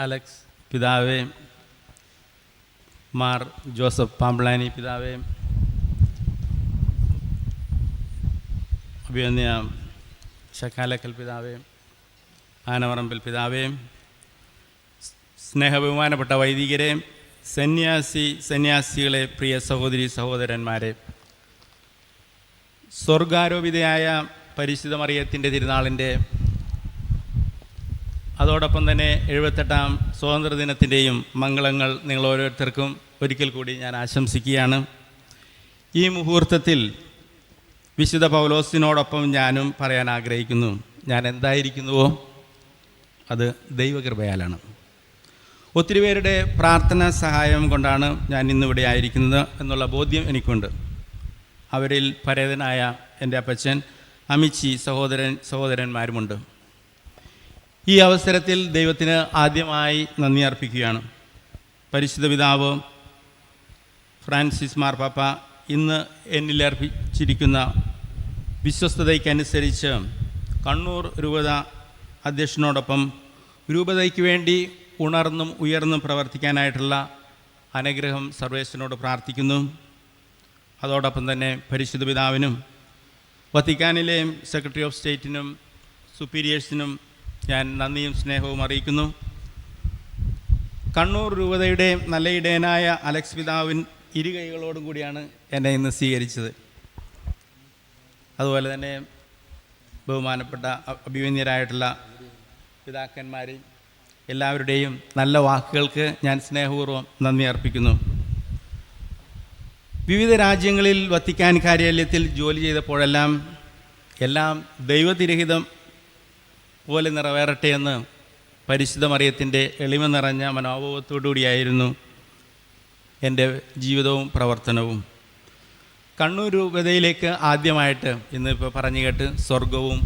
Alex പിതാവേ, Mar Joseph Pamplany പിതാവേ, അഭിവന്യ ശക്കാലക്കൽ പിതാവേ, ആനവറമ്പിൽ പിതാവേ, സ്നേഹബഹുമാനപ്പെട്ട വൈദികരെ, സന്യാസികളെ, പ്രിയ സഹോദരി സഹോദരന്മാരെ, സ്വർഗാരോപിതയായ പരിശുദ്ധ മറിയത്തിൻ്റെ തിരുനാളിൻ്റെ അതോടൊപ്പം തന്നെ 78-ാം സ്വാതന്ത്ര്യദിനത്തിൻ്റെയും മംഗളങ്ങൾ നിങ്ങൾ ഓരോരുത്തർക്കും ഒരിക്കൽ കൂടി ഞാൻ ആശംസിക്കുകയാണ്. ഈ മുഹൂർത്തത്തിൽ വിശുദ്ധ പൗലോസിനോടൊപ്പം ഞാനും പറയാൻ ആഗ്രഹിക്കുന്നു, ഞാൻ എന്തായിരിക്കുന്നുവോ അത് ദൈവകൃപയാലാണ്. ഒത്തിരി പേരുടെ പ്രാർത്ഥനാ സഹായം കൊണ്ടാണ് ഞാൻ ഇന്നിവിടെ ആയിരിക്കുന്നത് എന്നുള്ള ബോധ്യം എനിക്കുണ്ട്. അവരിൽ പരേതനായ എൻ്റെ അപ്പച്ചൻ, അമിച്ചി, സഹോദരന്മാരുമുണ്ട്. ഈ അവസരത്തിൽ ദൈവത്തിന് ആദ്യമായി നന്ദി അർപ്പിക്കുകയാണ്. പരിശുദ്ധ പിതാവ് ഫ്രാൻസിസ് മാർപ്പാപ്പ ഇന്ന് എന്നിൽ അർപ്പിച്ചിരിക്കുന്ന വിശ്വസ്തതയ്ക്കനുസരിച്ച് കണ്ണൂർ രൂപത അധ്യക്ഷനോടൊപ്പം രൂപതയ്ക്ക് വേണ്ടി ഉണർന്നും ഉയർന്നും പ്രവർത്തിക്കാനായിട്ടുള്ള അനുഗ്രഹം സർവേശ്വരനോട് പ്രാർത്ഥിക്കുന്നു. അതോടൊപ്പം തന്നെ പരിശുദ്ധ പിതാവിനും വത്തിക്കാനിലെ സെക്രട്ടറി ഓഫ് സ്റ്റേറ്റിനും സുപ്പീരിയേഴ്സിനും ഞാൻ നന്ദിയും സ്നേഹവും അറിയിക്കുന്നു. കണ്ണൂർ രൂപതയുടെ നല്ല ഇടയനായ അലക്സ് പിതാവിൻ ഇരുകൈകളോടും കൂടിയാണ് എന്നെ ഇന്ന് സ്വീകരിച്ചത്. അതുപോലെ തന്നെ ബഹുമാനപ്പെട്ട അഭിവന്യരായിട്ടുള്ള പിതാക്കന്മാർ എല്ലാവരുടെയും നല്ല വാക്കുകൾക്ക് ഞാൻ സ്നേഹപൂർവ്വം നന്ദി അർപ്പിക്കുന്നു. വിവിധ രാജ്യങ്ങളിൽ വത്തിക്കാൻ കാര്യാലയത്തിൽ ജോലി ചെയ്തപ്പോഴെല്ലാം എല്ലാം ദൈവതിരഹിതം പോലെ നിറവേറട്ടെ എന്ന് പരിശുദ്ധ മറിയത്തിൻ്റെ എളിമ നിറഞ്ഞ മനോഭാവത്തോടുകൂടിയായിരുന്നു എൻ്റെ ജീവിതവും പ്രവർത്തനവും. കണ്ണൂർ രൂപതയിലേക്ക് ആദ്യമായിട്ട് ഇന്നിപ്പോൾ പറഞ്ഞു കേട്ട് സ്വർഗവും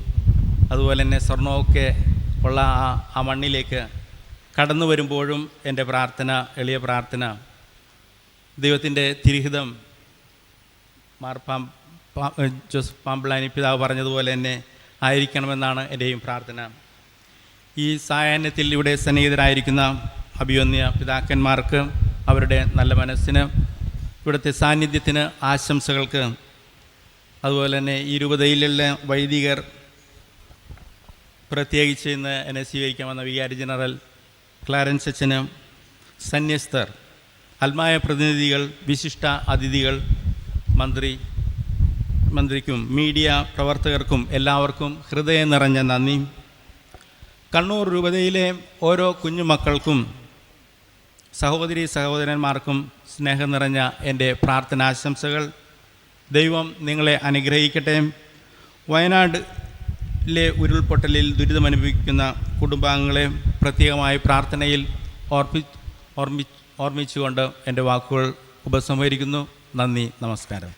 അതുപോലെ തന്നെ സ്വർണമൊക്കെ ഉള്ള ആ മണ്ണിലേക്ക് കടന്നു വരുമ്പോഴും എൻ്റെ പ്രാർത്ഥന, എളിയ പ്രാർത്ഥന, ദൈവത്തിൻ്റെ തിരുഹിതം മാർ ജോസഫ് പാമ്പ്ളാനി പിതാവ് പറഞ്ഞതുപോലെ തന്നെ ആയിരിക്കണമെന്നാണ് എൻ്റെയും പ്രാർത്ഥന. ഈ സായാഹ്നത്തിൽ ഇവിടെ സന്നിഹിതരായിരിക്കുന്ന അഭിവന്യ പിതാക്കന്മാർക്ക്, അവരുടെ നല്ല മനസ്സിന്, ഇവിടുത്തെ സാന്നിധ്യത്തിന്, ആശംസകൾക്ക്, അതുപോലെ തന്നെ ഈ രൂപതയിലുള്ള വൈദികർ, പ്രത്യേകിച്ച് ഇന്ന് എന്നെ സ്വീകരിക്കാൻ വന്ന വികാരി ജനറൽ ക്ലാരൻസ് അച്ഛന്, സന്യസ്തർ, ആത്മായ പ്രതിനിധികൾ, വിശിഷ്ട അതിഥികൾ, മന്ത്രിക്കും മീഡിയ പ്രവർത്തകർക്കും എല്ലാവർക്കും ഹൃദയം നിറഞ്ഞ നന്ദി. കണ്ണൂർ രൂപതയിലെ ഓരോ കുഞ്ഞുമക്കൾക്കും സഹോദരി സഹോദരന്മാർക്കും സ്നേഹം നിറഞ്ഞ എൻ്റെ പ്രാർത്ഥനാശംസകൾ. ദൈവം നിങ്ങളെ അനുഗ്രഹിക്കട്ടെ. വയനാട്ടിലെ ഉരുൾപൊട്ടലിൽ ദുരിതമനുഭവിക്കുന്ന കുടുംബാംഗങ്ങളെ പ്രത്യേകമായി പ്രാർത്ഥനയിൽ ഓർമ്മിച്ചുകൊണ്ട് എൻ്റെ വാക്കുകൾ ഉപസംഹരിക്കുന്നു. നന്ദി, നമസ്കാരം.